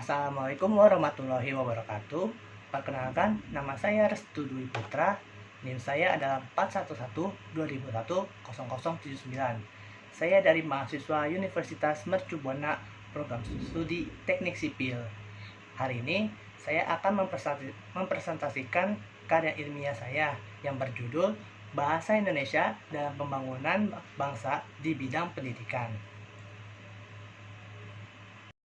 Assalamualaikum warahmatullahi wabarakatuh. Perkenalkan, nama saya Restu Dwi Putra. NIM saya adalah 411-2001-0079. Saya dari mahasiswa Universitas Mercu Buana, program studi Teknik Sipil. Hari ini saya akan mempresentasikan karya ilmiah saya yang berjudul Bahasa Indonesia dalam Pembangunan Bangsa di Bidang Pendidikan.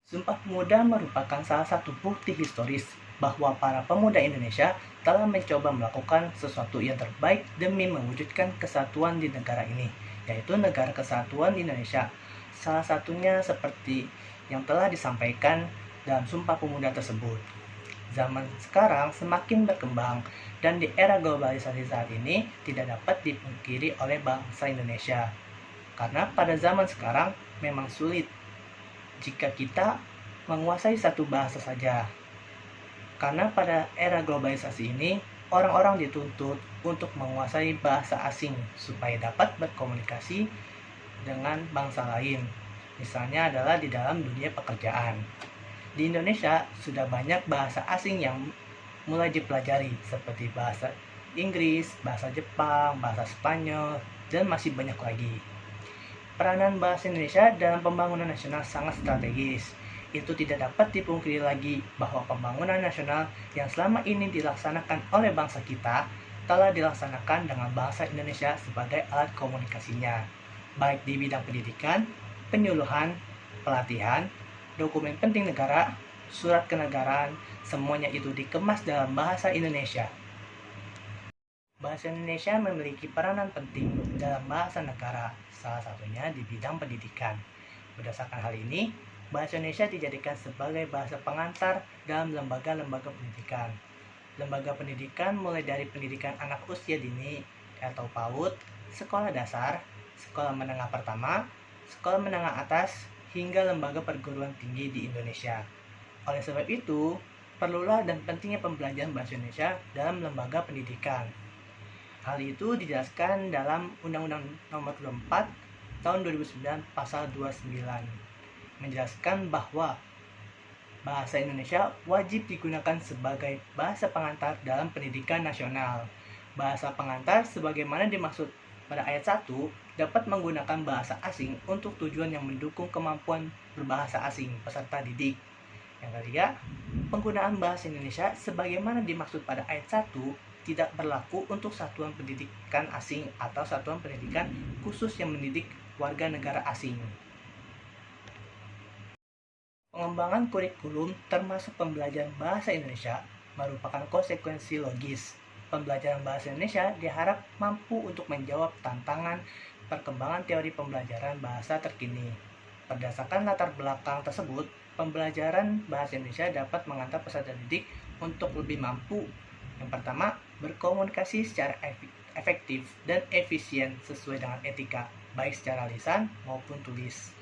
Sumpah Pemuda merupakan salah satu bukti historis bahwa para pemuda Indonesia telah mencoba melakukan sesuatu yang terbaik demi mewujudkan kesatuan di negara ini, yaitu Negara Kesatuan Indonesia. Salah satunya seperti yang telah disampaikan dalam Sumpah Pemuda tersebut. Zaman sekarang semakin berkembang dan di era globalisasi saat ini tidak dapat dipungkiri oleh bangsa Indonesia. Karena pada zaman sekarang memang sulit jika kita menguasai satu bahasa saja. Karena pada era globalisasi ini, orang-orang dituntut untuk menguasai bahasa asing supaya dapat berkomunikasi dengan bangsa lain. Misalnya adalah di dalam dunia pekerjaan. Di Indonesia sudah banyak bahasa asing yang mulai dipelajari seperti bahasa Inggris, bahasa Jepang, bahasa Spanyol, dan masih banyak lagi. Peranan bahasa Indonesia dalam pembangunan nasional sangat strategis. Itu tidak dapat dipungkiri lagi bahwa pembangunan nasional yang selama ini dilaksanakan oleh bangsa kita telah dilaksanakan dengan bahasa Indonesia sebagai alat komunikasinya, baik di bidang pendidikan, penyuluhan, pelatihan, dokumen penting negara, surat kenegaraan, semuanya itu dikemas dalam bahasa Indonesia. Bahasa Indonesia memiliki peranan penting dalam bahasa negara, salah satunya di bidang pendidikan. Berdasarkan hal ini, bahasa Indonesia dijadikan sebagai bahasa pengantar dalam lembaga-lembaga pendidikan. Lembaga pendidikan mulai dari pendidikan anak usia dini atau PAUD, sekolah dasar, sekolah menengah pertama, sekolah menengah atas, hingga lembaga perguruan tinggi di Indonesia. Oleh sebab itu, perlulah dan pentingnya pembelajaran bahasa Indonesia dalam lembaga pendidikan. Hal itu dijelaskan dalam Undang-Undang Nomor 24 Tahun 2009 Pasal 29, menjelaskan bahwa bahasa Indonesia wajib digunakan sebagai bahasa pengantar dalam pendidikan nasional. Bahasa pengantar sebagaimana dimaksud pada ayat 1 dapat menggunakan bahasa asing untuk tujuan yang mendukung kemampuan berbahasa asing peserta didik. Yang ketiga, penggunaan bahasa Indonesia sebagaimana dimaksud pada ayat 1 tidak berlaku untuk satuan pendidikan asing atau satuan pendidikan khusus yang mendidik warga negara asing. Pengembangan kurikulum termasuk pembelajaran bahasa Indonesia merupakan konsekuensi logis. Pembelajaran bahasa Indonesia diharap mampu untuk menjawab tantangan perkembangan teori pembelajaran bahasa terkini. Berdasarkan latar belakang tersebut, pembelajaran bahasa Indonesia dapat mengantar peserta didik untuk lebih mampu. Yang pertama, berkomunikasi secara efektif dan efisien sesuai dengan etika, baik secara lisan maupun tulis.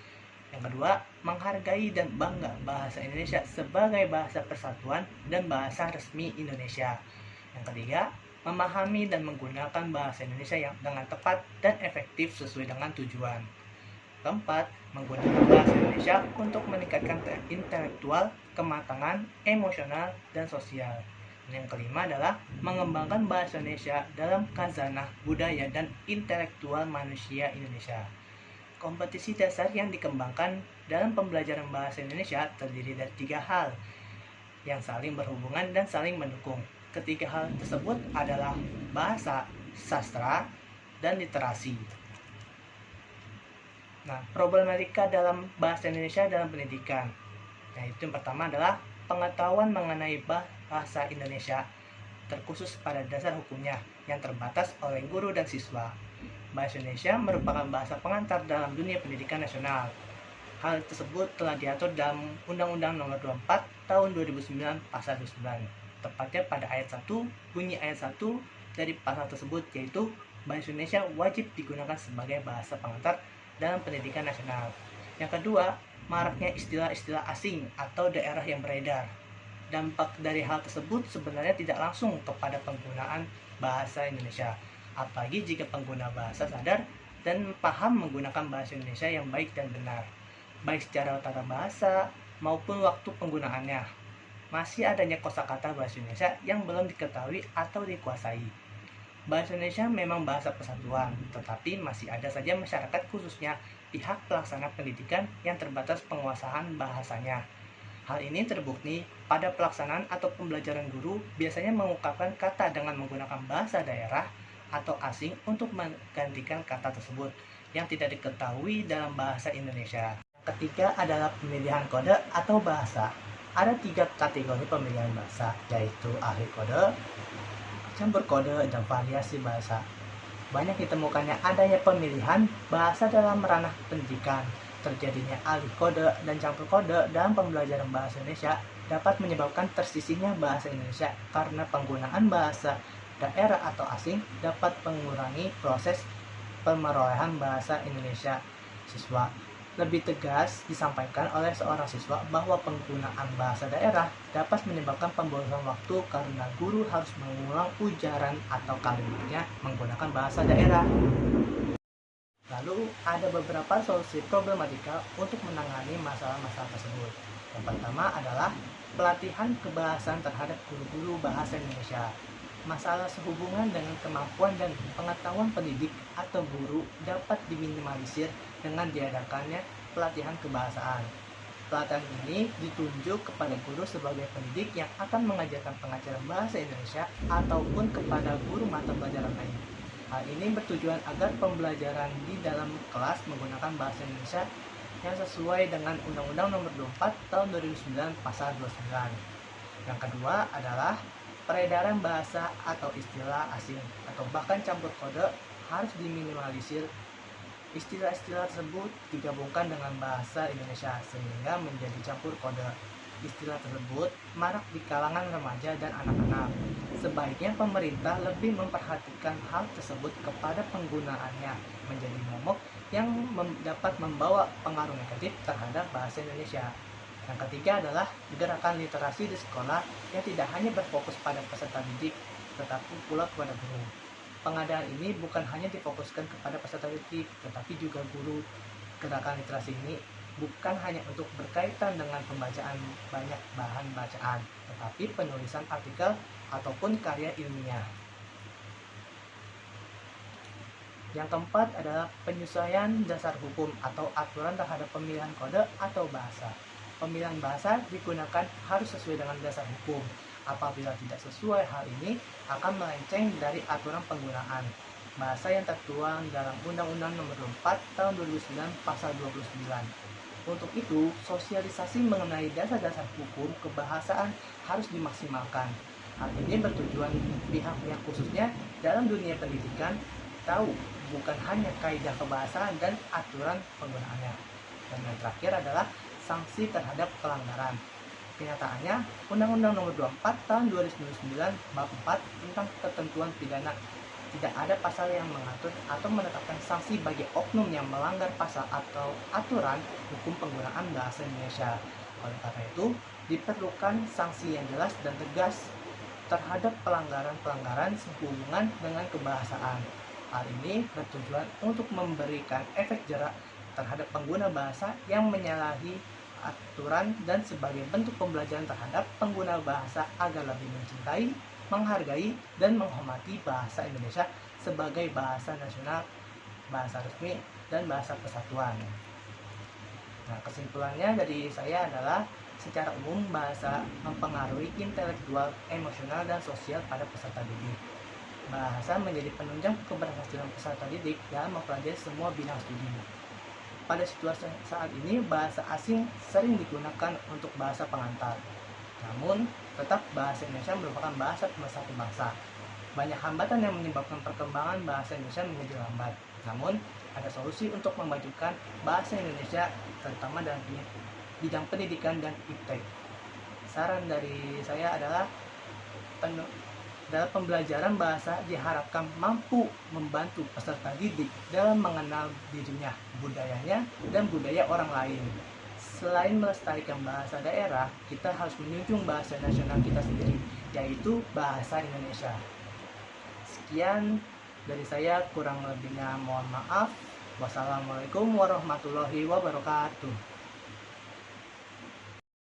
Yang kedua, menghargai dan bangga bahasa Indonesia sebagai bahasa persatuan dan bahasa resmi Indonesia. Yang ketiga, memahami dan menggunakan bahasa Indonesia yang dengan tepat dan efektif sesuai dengan tujuan. Keempat, menggunakan bahasa Indonesia untuk meningkatkan intelektual, kematangan, emosional, dan sosial. Yang kelima adalah mengembangkan bahasa Indonesia dalam khazanah budaya dan intelektual manusia Indonesia. Kompetisi dasar yang dikembangkan dalam pembelajaran bahasa Indonesia terdiri dari 3 hal yang saling berhubungan dan saling mendukung. Ketiga hal tersebut adalah bahasa, sastra, dan literasi. Nah, problematika dalam bahasa Indonesia dalam pendidikan. Nah, itu yang pertama adalah pengetahuan mengenai bahasa Indonesia terkhusus pada dasar hukumnya yang terbatas oleh guru dan siswa. Bahasa Indonesia merupakan bahasa pengantar dalam dunia pendidikan nasional. Hal tersebut telah diatur dalam Undang-Undang Nomor 24 Tahun 2009 Pasal 29. Tepatnya pada ayat 1, bunyi ayat 1 dari pasal tersebut yaitu bahasa Indonesia wajib digunakan sebagai bahasa pengantar dalam pendidikan nasional. Yang kedua, maraknya istilah-istilah asing atau daerah yang beredar. Dampak dari hal tersebut sebenarnya tidak langsung kepada penggunaan bahasa Indonesia, apalagi jika pengguna bahasa sadar dan paham menggunakan bahasa Indonesia yang baik dan benar, baik secara tata bahasa maupun waktu penggunaannya. Masih adanya kosakata bahasa Indonesia yang belum diketahui atau dikuasai. Bahasa Indonesia memang bahasa persatuan, tetapi masih ada saja masyarakat khususnya pihak pelaksana pendidikan yang terbatas penguasaan bahasanya. Hal ini terbukti pada pelaksanaan atau pembelajaran guru biasanya mengungkapkan kata dengan menggunakan bahasa daerah atau asing untuk menggantikan kata tersebut yang tidak diketahui dalam bahasa Indonesia. Ketiga adalah pemilihan kode atau bahasa. Ada 3 kategori pemilihan bahasa, yaitu ahli kode, campur kode, dan variasi bahasa. Banyak ditemukannya adanya pemilihan bahasa dalam ranah pendidikan. Terjadinya alih kode dan campur kode dalam pembelajaran bahasa Indonesia dapat menyebabkan tersisihnya bahasa Indonesia karena penggunaan bahasa daerah atau asing dapat mengurangi proses pemerolehan bahasa Indonesia siswa. Lebih tegas disampaikan oleh seorang siswa bahwa penggunaan bahasa daerah dapat menyebabkan pemborosan waktu karena guru harus mengulang ujaran atau kalimatnya menggunakan bahasa daerah. Lalu ada beberapa solusi problematika untuk menangani masalah-masalah tersebut. Yang pertama adalah pelatihan kebahasaan terhadap guru-guru bahasa Indonesia. Masalah sehubungan dengan kemampuan dan pengetahuan pendidik atau guru dapat diminimalisir dengan diadakannya pelatihan kebahasaan. Pelatihan ini ditunjuk kepada guru sebagai pendidik yang akan mengajarkan pengajaran bahasa Indonesia ataupun kepada guru mata pelajaran lain. Hal ini bertujuan agar pembelajaran di dalam kelas menggunakan bahasa Indonesia yang sesuai dengan Undang-Undang Nomor 24 Tahun 2009 Pasal 29. Yang kedua adalah peredaran bahasa atau istilah asing atau bahkan campur kode harus diminimalisir. Istilah-istilah tersebut digabungkan dengan bahasa Indonesia sehingga menjadi campur kode. Istilah tersebut marak di kalangan remaja dan anak-anak. Sebaiknya pemerintah lebih memperhatikan hal tersebut kepada penggunaannya menjadi momok yang dapat membawa pengaruh negatif terhadap bahasa Indonesia. Yang ketiga adalah gerakan literasi di sekolah yang tidak hanya berfokus pada peserta didik, tetapi pula kepada guru. Pengadaan ini bukan hanya difokuskan kepada peserta didik, tetapi juga guru. Gerakan literasi ini bukan hanya untuk berkaitan dengan pembacaan banyak bahan bacaan, tetapi penulisan artikel ataupun karya ilmiah. Yang keempat adalah penyesuaian dasar hukum atau aturan terhadap pemilihan kode atau bahasa. Pemilihan bahasa digunakan harus sesuai dengan dasar hukum. Apabila tidak sesuai, hal ini akan melenceng dari aturan penggunaan bahasa yang tertuang dalam Undang-Undang Nomor 4 Tahun 2009 Pasal 29. Untuk itu, sosialisasi mengenai dasar-dasar hukum kebahasaan harus dimaksimalkan. Hal ini bertujuan pihak-pihak khususnya dalam dunia pendidikan tahu bukan hanya kaidah kebahasaan dan aturan penggunaannya. Dan yang terakhir adalah sanksi terhadap pelanggaran. Kenyataannya, Undang-Undang Nomor 24 Tahun 2009 Bab 4 tentang ketentuan pidana tidak ada pasal yang mengatur atau menetapkan sanksi bagi oknum yang melanggar pasal atau aturan hukum penggunaan bahasa Indonesia. Oleh karena itu, diperlukan sanksi yang jelas dan tegas terhadap pelanggaran-pelanggaran sehubungan dengan kebahasaan. Hal ini bertujuan untuk memberikan efek jerak terhadap pengguna bahasa yang menyalahi aturan dan sebagai bentuk pembelajaran terhadap pengguna bahasa agar lebih mencintai, menghargai, dan menghormati bahasa Indonesia sebagai bahasa nasional, bahasa resmi, dan bahasa persatuan. Nah, kesimpulannya dari saya adalah secara umum bahasa mempengaruhi intelektual, emosional, dan sosial pada peserta didik. Bahasa menjadi penunjang keberhasilan peserta didik dalam mempelajari semua bidang studi. Pada situasi saat ini, bahasa asing sering digunakan untuk bahasa pengantar. Namun, tetap bahasa Indonesia merupakan bahasa pemersatu bangsa. Banyak hambatan yang menyebabkan perkembangan bahasa Indonesia menjadi lambat. Namun, ada solusi untuk memajukan bahasa Indonesia, terutama dalam bidang pendidikan dan iptek. Saran dari saya adalah dalam pembelajaran bahasa diharapkan mampu membantu peserta didik dalam mengenal dirinya, budayanya, dan budaya orang lain. Selain melestarikan bahasa daerah, kita harus menjunjung bahasa nasional kita sendiri, yaitu bahasa Indonesia. Sekian dari saya, kurang lebihnya mohon maaf. Wassalamualaikum warahmatullahi wabarakatuh.